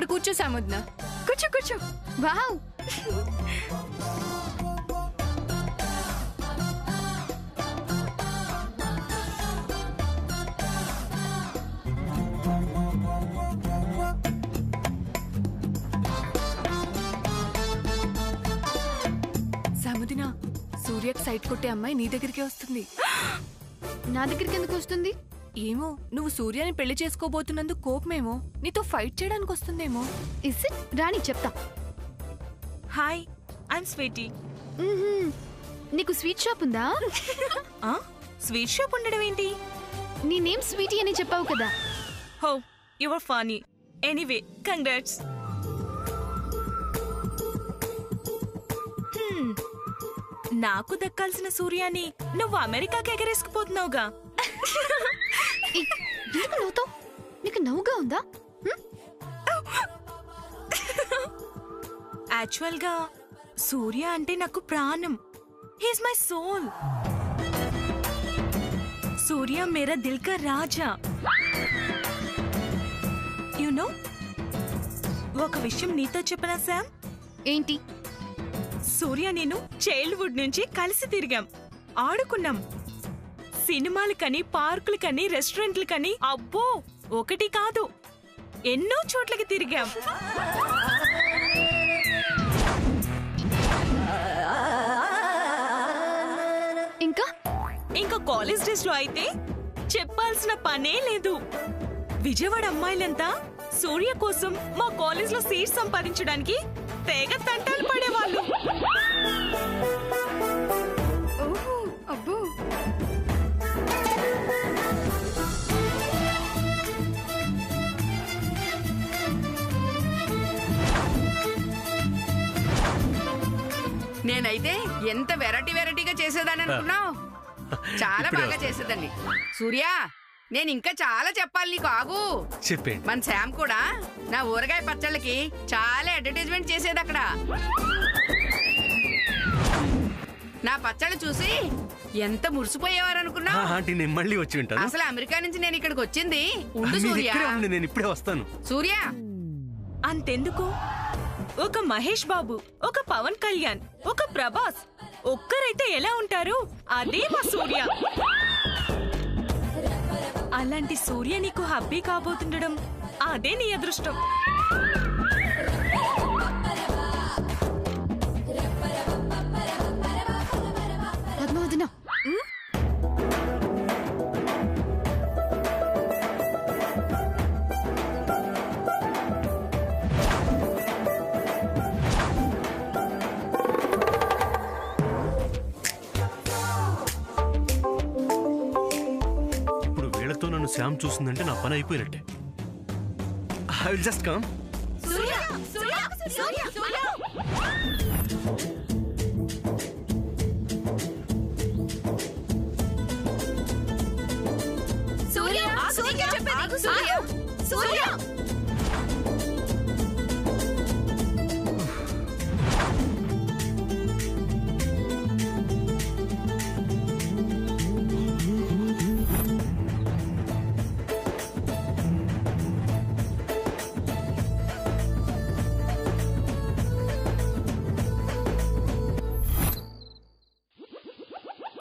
ఇక్కడ కూర్చో సాముద్న. కూర్చో కూర్చో. వావ్, సాముదిన, సూర్యకి సైట్ కొట్టే అమ్మాయి నీ దగ్గరికి వస్తుంది. నా దగ్గరికి ఎందుకు వస్తుంది? ఏమో, నువ్వు సూర్యని పెళ్లి చేసుకోబోతున్నందుకు కోపమేమో, నీతో ఫైట్ చేయడానికి వస్తుందేమో. Is it? రాణి చెప్తా. Hi, I'm Sweety. నీకు స్వీట్ షాప్ ఉందా? స్వీట్ షాప్ ఉండడం ఏంటి? నీ నేమ్ స్వీటీ అని చెప్పావు కదా. Oh, you are funny. Anyway, congrats. నాకు దక్కాల్సిన సూర్యాని నువ్వు అమెరికాకి ఎగరేసుకుపోతున్నావుగా. నవ్వుతావు? నీకు నవ్వుగా ఉందా? యాక్చువల్ గా సూర్య అంటే నాకు ప్రాణం. He's my soul. సూర్య మేరా దిల్ కా రాజా. యు నో, ఒక విషయం నీతో చెప్పనా శామ్? ఏంటి? సూర్య నేను చైల్డ్హుడ్ నుంచి కలిసి తిరిగాం, ఆడుకున్నాం. సినిమాలు కని, పార్కులు కని, రెస్టారెంట్లు కని, అబ్బో ఒకటి కాదు ఎన్నో చోట్లకి తిరిగాం. ఇంకా కాలేజ్ డేస్ లో అయితే చెప్పాల్సిన పనే లేదు. విజయవాడ అమ్మాయిలంతా సూర్య కోసం మా కాలేజ్ లో సీట్ సంపాదించడానికి తెగ తంటాలు పడేవాళ్ళు. అబ్బో, నేనైతే ఎంత వెరైటీగా చేసేదాన్ని అనుకున్నావు. చాలా బాగా చేసేదాన్ని. సూర్య, నేను ఇంకా చాలా చెప్పాలి నీకు, ఆగు. చెప్పండి. మన శామ్ కూడా నా ఊరగాయ పచ్చళ్ళకి చాలా అడ్వర్టైజ్మెంట్ చేసేది అక్కడ. నా పచ్చళ్ళు చూసి ఎంత మురిసిపోయేవారు అనుకున్నా. నేను మళ్ళీ వచ్చి ఉంటాను. అసలు అమెరికా నుంచి నేను ఇక్కడికి వచ్చింది. ఉండు సూర్య, నేను ఇప్పుడే వస్తాను. సూర్య అంతెందుకు, ఒక మహేష్ బాబు, ఒక పవన్ కళ్యాణ్, ఒక ప్రభాస్ ఒక్కరైతే ఎలా ఉంటారు? అదే మా సూర్య. అలాంటి సూర్య నీకు హబ్బీ కాబోతుండడం అదే నీ అదృష్టం. పద్మావతిన, నన్ను శ్యామ్ చూస్తుందంటే నా పని అయిపోయినట్టే. I will just come. Surya, Surya, Surya, Surya. Surya, Surya చెప్పేది. సూర్య, సూర్య.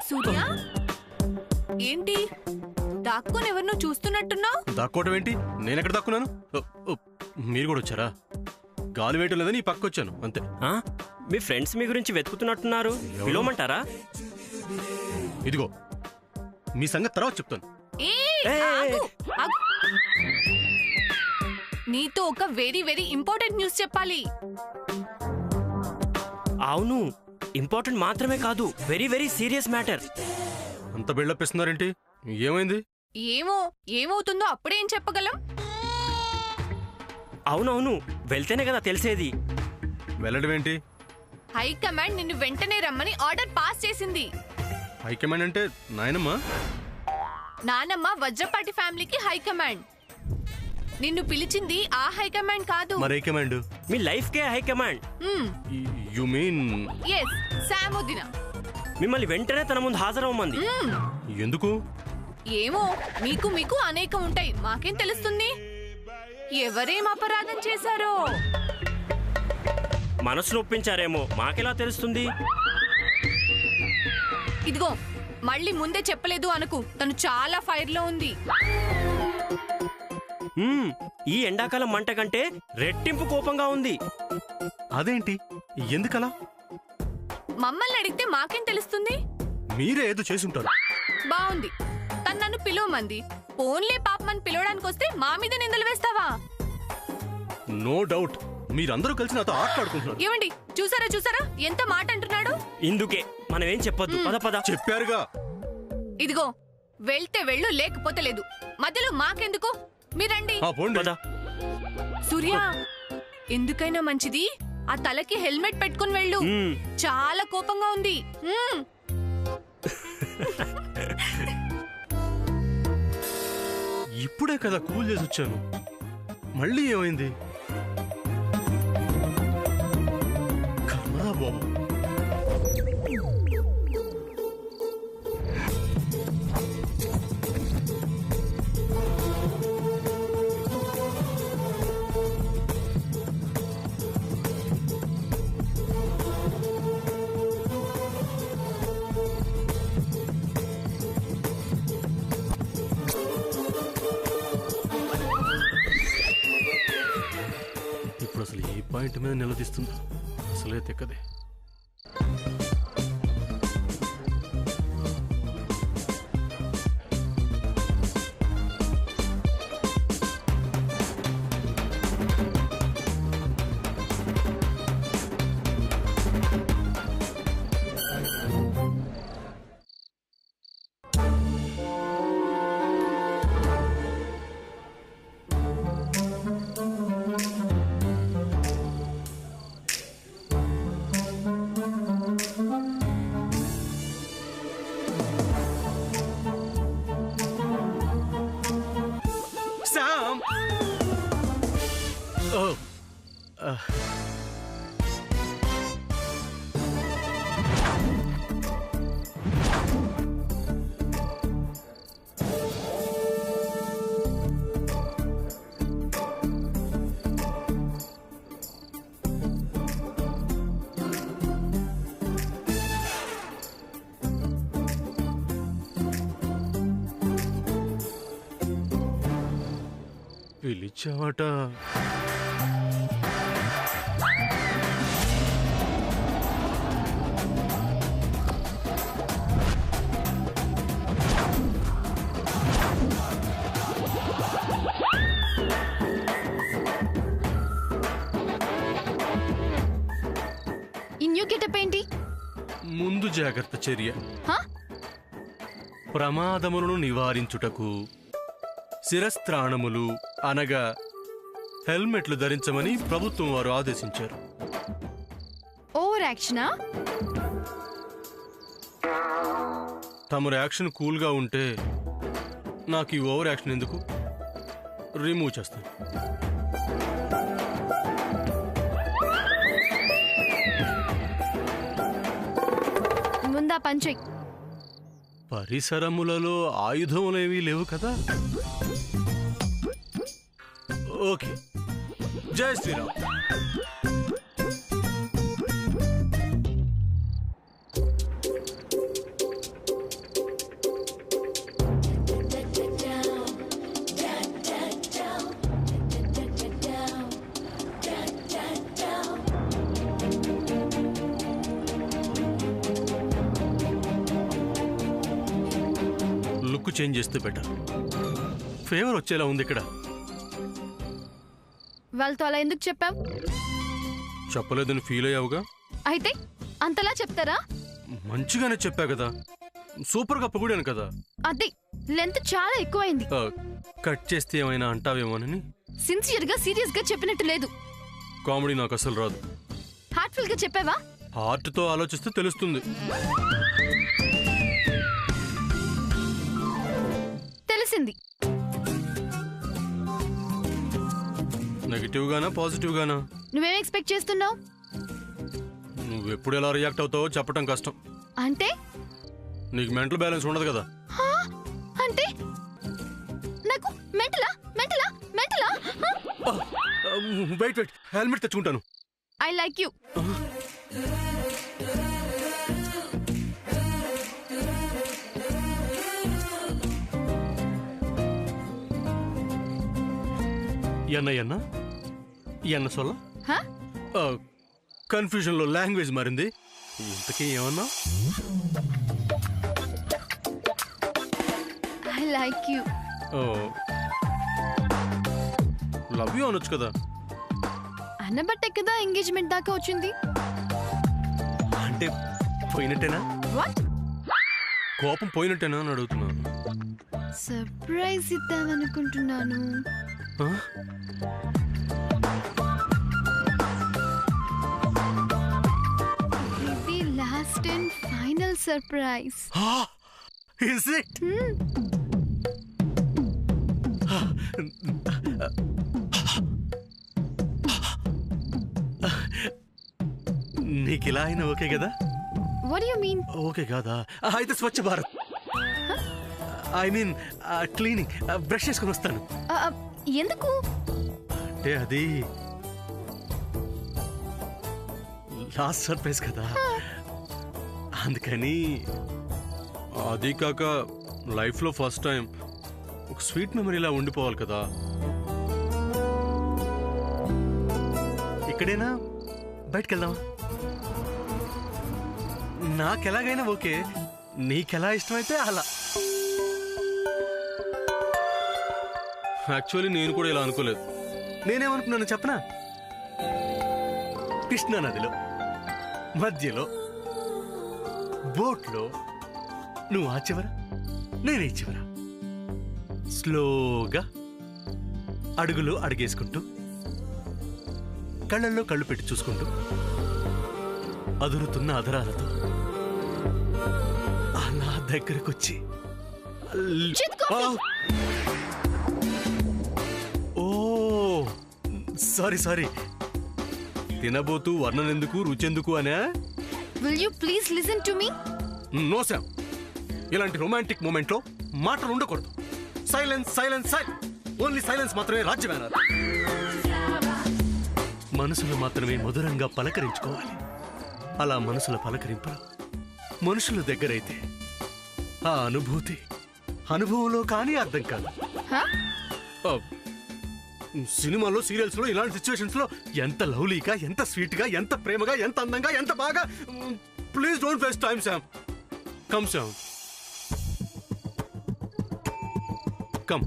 సూర్య, ఏంటి దాక్కుని ఎవరినో చూస్తున్నట్టున్నావు? దాక్కోవటం ఏంటి? నేనెక్కడ దాక్కున్నాను? మీరు కూడా వచ్చారా? గాలి వేయటం లేదని ఈ పక్క వచ్చాను అంతే. మీ ఫ్రెండ్స్ మీ గురించి వెతుకుతున్నట్టున్నారు, పిలవమంటారా? ఇదిగో మీ సంగతి తర్వాత చెప్తాను. నీతో ఒక వెరీ ఇంపార్టెంట్ న్యూస్ చెప్పాలి. అవును, ఇంపార్టెంట్ మాత్రమే కాదు, వెరీ సీరియస్ మ్యాటర్. అంత బిల్డప్ ఇస్తున్నారేంటి? ఏమైంది? ఏమవుతుందో అప్పుడేం చెప్పగలం? అవునవును, వెళ్తేనే కదా తెలిసేది. వెళ్ళడం ఏంటి? హైకమాండ్ నిన్ను వెంటనే రమ్మని ఆర్డర్ పాస్ చేసింది. హైకమాండ్ అంటే నాయనమ్మా? నానమ్మ వజ్రపాటి ఫ్యామిలీకి హైకమాండ్. నిన్ను పిలిచింది ఆ హైకమాండ్ కాదు. మరి హైకమాండ్ మీ లైఫ్ కే హైకమాండ్. యు మీన్ ఎస్, సాముదిన. మిమ్మల్ని వెంటనే తన ముందు హాజరవ్వమంది. ఎందుకు? ఏమో, మీకు అనేకం ఉంటాయి, మాకేం తెలుస్తుంది? ఎవరేం అపరాధం చేశారో? మనసు నొప్పించారేమో, మాకెలా తెలుస్తుంది? ఇదిగో మళ్ళీ ముందే చెప్పలేదు అనుకు, తను చాలా ఫైర్ లో ఉంది. ఈ ఎండాకాలం మంట కంటే రెట్టింపు కోపంగా ఉంది. అదేంటి, ఎందుకలా? మమ్మల్ని అడిగితే మాకేం తెలుస్తుంది? మీరే ఏదో చేసుంటారు. బాగుంది, తను నన్ను పిలవమంది. పోన్లే పాపమని పిలవడానికి వస్తే మా మీద నిందలు వేస్తావా? నో డౌట్ మీరందరూ కలిసి నాతో ఆటలాడుకుంటున్నారు. ఏమండి, చూసారా చూసారా ఎంత మాట అంటున్నాడు? ఇందుకే మనం ఏం చెప్పొద్దు. పద పద. చెప్పారుగా. ఇదిగో వెళ్తే వెళ్ళు, లేకపోతే లేదు. మధ్యలో మాకెందుకు? మీరండి. పోండి. పద. సూర్య, ఎందుకైనా మంచిది ఆ తలకి హెల్మెట్ పెట్టుకుని వెళ్ళు. చాలా కోపంగా ఉంది. ఇప్పుడే కదా కూల్ చేసి వచ్చాను, మళ్ళీ ఏమైంది? కర్మరా బాబు. ఇప్పుడు అసలు ఏ పాయింట్ మీద నిలదీస్తుందో అసలే తెక్కదే. పిలిచావట. ఈ న్యూ గెటప్ ఏంటి? ముందు జాగ్రత్త చర్య. హా? ప్రమాదములను నివారించుటకు శిరస్త్రాణములు అనగా హెల్మెట్లు ధరించమని ప్రభుత్వం వారు ఆదేశించారు. ఓవర్ యాక్షనా? తమరు యాక్షన్ కూల్గా ఉంటే నాకు ఈ ఓవర్ యాక్షన్ ఎందుకు? రిమూవ్ చేస్తాను. ముందా పంచై. పరిసరములలో ఆయుధములేవీ లేవు కదా. ఓకే, జై శ్రీరామ్. లుక్ చేంజ్ చేస్తే బెటర్. ఫేవర్ వచ్చేలా ఉంది ఇక్కడ. వాళ్ళతో అలా ఎందుకు చెప్పావు? చెప్పలేదని ఫీల్ అయ్యావుగా. అయితే అంతలా చెప్తారా? మంచిగానే చెప్పా కదా, సూపర్ గా పొగిడాను కదా. అది లెంత్ చాలా ఎక్కువైంది. కట్ చేస్తే ఏమైనా అంటావేమోనని. సిన్సియర్ గా సీరియస్ గా చెప్పినట్టు లేదు. కామెడీ నాకు అసలు రాదు. హార్ట్ఫుల్ గా చెప్పావా? హార్ట్ తో ఆలోచిస్తే తెలుస్తుంది. తెలిసింది. నెగిటివ్ గానా పాజిటివ్ గానా? నువ్వేం ఎక్స్పెక్ట్ చేస్తున్నావు? నువ్వెప్పుడు ఎలా రియాక్ట్ అవుతావో చెప్పడం కష్టం. అంటే నీకు మెంటల్ బ్యాలెన్స్ ఉండదు కదా. అంటే నాకు మెంటలా మెంటలా మెంటలా? వెయిట్ హెల్మెట్ తెచ్చుకుంటాను. I like you. ఎన్న సొల్ల కన్ఫ్యూజన్ లో లాంగ్వేజ్ మారింది. ఇంతకీ ఏమన్నా? I like you. Love you అనొచ్చు కదా. అన్నబట్టే కదా ఎంగేజ్మెంట్ దాకా వచ్చింది. అంటే పోయినట్టేనా? వాట్? కోపం పోయినట్టేనా అని అడుగుతున్నాను. సర్ప్రైజ్ ఇద్దామనుకుంటున్నాను. ఇది last and final surprise. Is it? నీకు ఇలా అయినా ఓకే కదా? What do you mean? Okay కాదా? అయితే Swachh Bharat, I mean cleaning, brush చేసుకుని వస్తాను. ఎందుకు? అంటే అది లాస్ట్ సర్ప్రైజ్ కదా, అందుకని. అది కాక లైఫ్లో ఫస్ట్ టైం ఒక స్వీట్ మెమరీలా ఉండిపోవాలి కదా. ఇక్కడేనా బయటకు వెళ్దామా? నాకెలాగైనా ఓకే, నీకెలా ఇష్టమైతే అలా. యాక్చువల్లీ నేను కూడా ఇలా అనుకోలేదు. నేనేమనుకున్నాను చెప్పనా? కృష్ణా నదిలో మధ్యలో బోట్లో నువ్వు ఆ చివర నేనే చివర, స్లోగా అడుగులో అడుగేసుకుంటూ కళ్ళల్లో కళ్ళు పెట్టి చూసుకుంటూ అదురుతున్న అధరాలతో అలా దగ్గరకొచ్చి ఓ సారీ తినబోతూ వర్ణనెందుకు రుచెందుకు అనే. Will you please listen to me? No Sam, ఇలాంటి రొమాంటిక్ మూమెంట్ లో మాటలు ఉండకూడదు. సైలెన్స్, ఓన్లీ సైలెన్స్ మాత్రమే రాజ్యమేనాలి. మనసులు మాత్రమే మధురంగా పలకరించుకోవాలి. అలా మనసుల పలకరింపులు మనుషుల దగ్గరైతే ఆ అనుభూతి అనుభవంలో కానీ అర్థం కాదు. సినిమాలో సీరియల్స్ లో ఇలాంటి సిచ్యువేషన్స్ లో ఎంత లవ్లీగా, ఎంత స్వీట్ గా, ఎంత ప్రేమగా, ఎంత అందంగా, ఎంత బాగా. Please don't waste time Sam. Come Sam, come.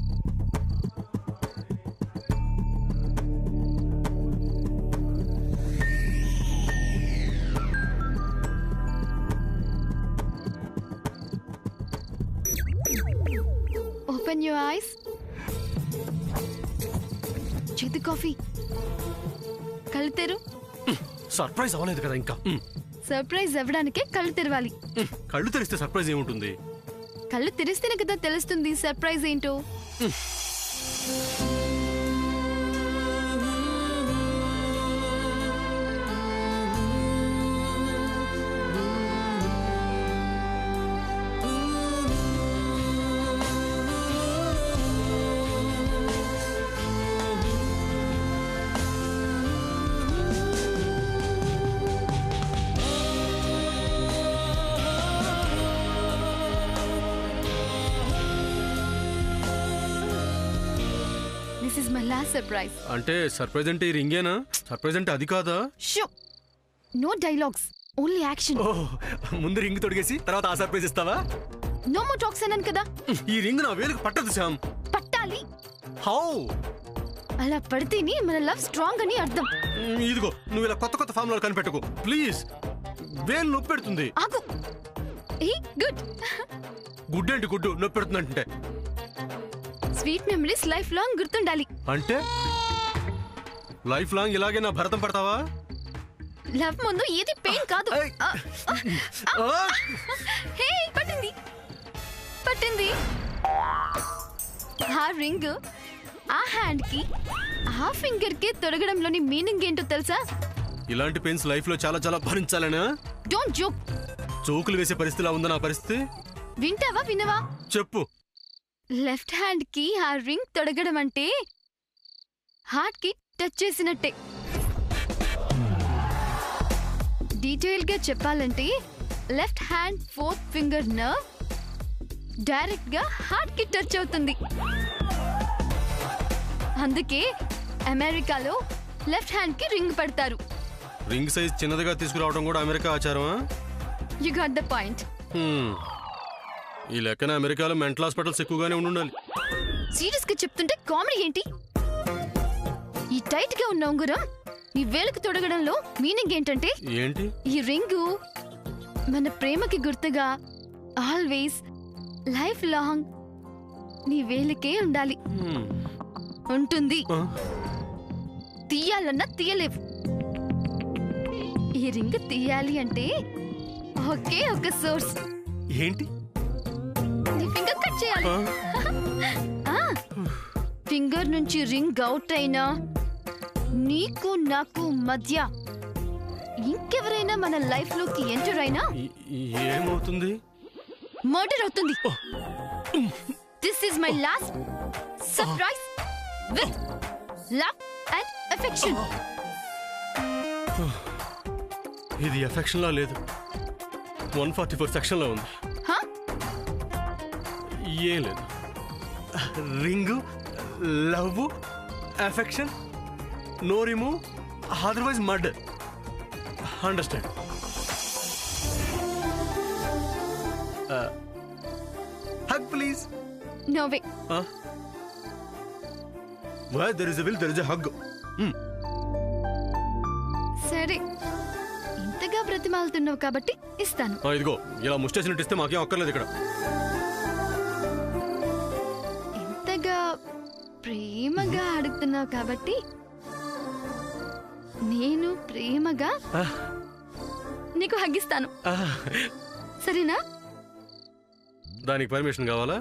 Open your eyes. చేతి కాఫీ. కళ్ళు తెరు. సర్ప్రైజ్ అవ్వలేదు కదా ఇంకా. సర్ప్రైజ్ అవ్వడానికే కళ్ళు తెరవాలి. కళ్ళు తెరిస్తే సర్ప్రైజ్ ఏముంటుంది? కళ్ళు తెరిస్తేనే కదా తెలుస్తుంది సర్ప్రైజ్ ఏంటో. This is my last surprise. అంటే సర్ప్రైజ్ అంటే ఈ రింగేనా? సర్ప్రైజ్ అంటే అది కాదా? Show, no dialogues, only action. Oh, ముందు రింగ్ తొడిగేసి తర్వాత ఆ సర్ప్రైజ్ ఇస్తావా? నో మోర్ టాక్స్ అన్నాను కదా. ఈ రింగ్ నా వేలుకు పట్టదు శామ్. పట్టాలి. హౌ? అలా పడితేనే మన లవ్ స్ట్రాంగ్ అని అర్థం. ఇదిగో నువ్వు ఇలా కొత్త ఫార్ములాలు కనిపెట్టకు ప్లీజ్. వేలు నొప్పి పెడుతుంది. ఆగు. A good. గుడ్ ఏంటి గుడ్డు నొప్పి పెడుతుందంటే? స్వీట్ మెమరీస్ లైఫ్ లాంగ్ గుర్తుండాలి. అంటే లైఫ్ లాంగ్ ఇలాగే నా భరతం పడతావా? లవ్ ముందు ఏది పెయిన్ కాదు. హే, పట్టింది. ఆ రింగ్ ఆ హ్యాండ్ కి ఆ ఫింగర్ కి తొడగడంలోని మీనింగ్ ఏంటో తెలుసా? ఇలాంటి పెయిన్స్ లైఫ్ లో చాలా చాలా భరించాలనా? Don't joke. జోకులు వేసే పరిస్థితిలా ఉందా నా పరిస్థితి? వింటావా వినవా? చెప్పు. లెఫ్ట్ హ్యాండ్ కి ఆ రింగ్ తొడగడం అంటే హార్ట్ కి టచ్ చేసినట్టే. డీటెయిల్ గా చెప్పాలంటే left hand 4th finger nerve direct గా హార్ట్ కి టచ్ అవుతుంది. అందుకే అమెరికాలో లెఫ్ట్ హ్యాండ్ కి రింగ్ పెడతారు. రింగ్ సైజ్ చిన్నదిగా తీసుకురావడం కూడా అమెరికా ఆచారమా? You got the point. ఈ లెక్కన అమెరికాలో మెంటల్ హాస్పిటల్స్ ఎక్కువగానే ఉండాలి. సీరియస్ గా చెప్తుంటే కామెడీ ఏంటి? ఈ టైట్ గా ఉన్న ఉంగరం నీ వేలుకు తొడగడంలో మీనింగ్ ఏంటంటే ఏంటి? ఈ రింగు మన ప్రేమకి గుర్తుగా ఆల్వేస్ లైఫ్ లాంగ్ నీ వేలికే ఉండాలి. ఉంటుంది. తీయాలన్నా తీయలేవు. ఈ రింగ్ తీయాలి అంటే ఒకే ఒక సోర్స్. ఏంటి? నీ ఫింగర్ కట్ చేయాలి. ఫింగర్ నుంచి రింగ్ అవుట్ అయినా నీకు నాకు మధ్య ఇంకెవరైనా మన లైఫ్ లోకి ఎంటర్ అయినా ఏమవుతుంది? మర్డర్ అవుతుంది. This is my last surprise with love and affection. ఇది ఎఫెక్షన్ లా లేదు, 144 సెక్షన్ లో ఉంది. ఏం లేదు. Ring, love, affection, no remove, otherwise murder. Understand? Hug please. No way. Where there is a will, there is a hug. సరే, ఇంతగా బ్రతిమాలుతున్నావు కాబట్టి ఇస్తాను. ఇదిగో ఇలా ముష్టేసినట్టు ఇస్తే మాకేం అక్కర్లేదు ఇక్కడ. ఇంతగా ప్రేమగా అడుగుతున్నావు కాబట్టి నేను ప్రేమగా నీకు హగ్గిస్తాను. సరేనా? దానికి పర్మిషన్ కావాలా?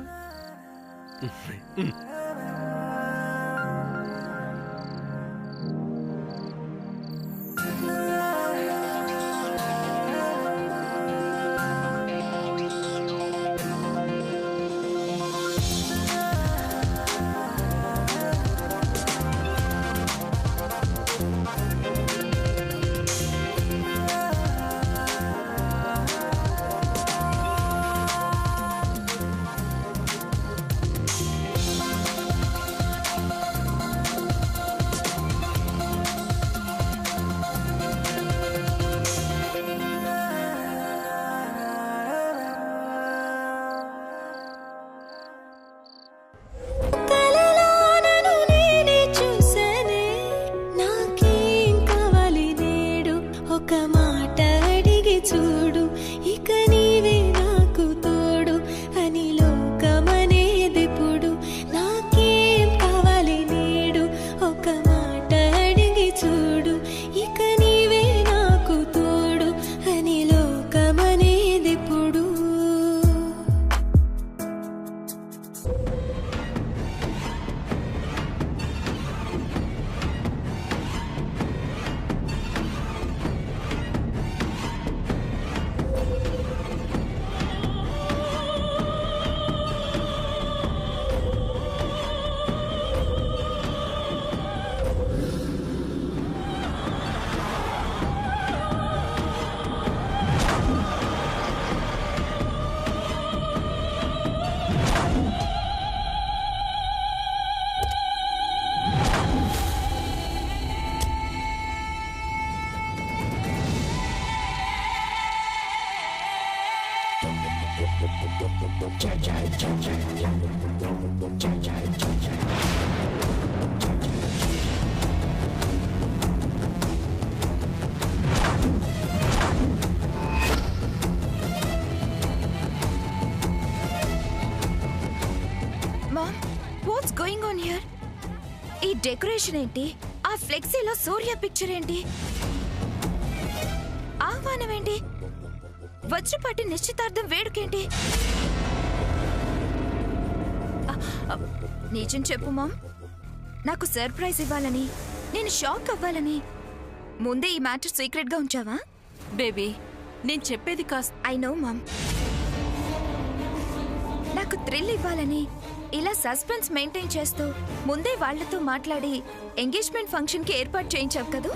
Mom, what's going on here? ఈ డెకరేషన్ ఏంటి? ఆ ఫ్లెక్సీలో సూర్య పిక్చర్ ఏంటి? ఆహ్వానం ఏంటి? వజ్రపాటి నిశ్చితార్థం వేడుకేంటి? నిజం చెప్పు మామ్, నాకు సర్ప్రైజ్ ఇవ్వాలని, నేను షాక్ అవ్వాలని ముందే ఈ మ్యాటర్ సీక్రెట్ గా ఉంచావా? బేబీ, నేను చెప్పేది కాస్త ఐ నో మామ్. నాకు థ్రిల్ ఇవ్వాలని ఇలా సస్పెన్స్ మెయింటైన్ చేస్తూ ముందే వాళ్లతో మాట్లాడి ఎంగేజ్మెంట్ ఫంక్షన్ కి ఏర్పాటు చేయించావు కదూ?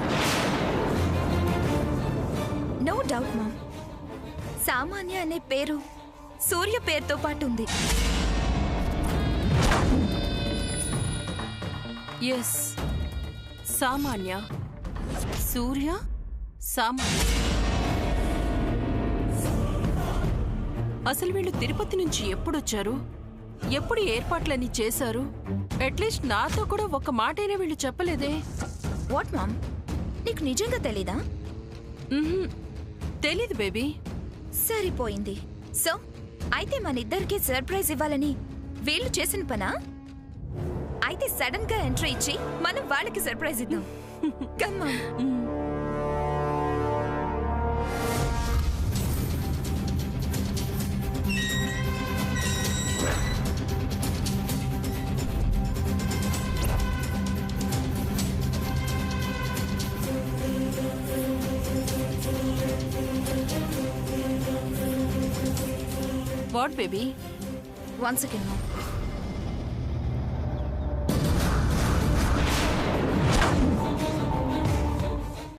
నో డౌట్ మామ్, సామాన్య అనే పేరు సూర్య పేరుతో పాటు ఉంది. ఎస్, సామాన్య, సూర్య, సామాన్య. అసలు వీళ్ళు తిరుపతి నుంచి ఎప్పుడొచ్చారు? ఎప్పుడు ఏర్పాట్లన్నీ చేశారు? అట్లీస్ట్ నాతో కూడా ఒక మాటైనా వీళ్ళు చెప్పలేదే. వాట్ మామ్, నీకు నిజంగా తెలీదా? తెలీదు బేబీ. సరిపోయింది. సో అయితే మన ఇద్దరికి సర్ప్రైజ్ ఇవ్వాలని వీళ్ళు చేసిన పనా? అయితే సడన్ గా ఎంట్రీ ఇచ్చి మనం వాళ్ళకి సర్ప్రైజ్ ఇద్దాం. Come on. What baby? One second ma'am.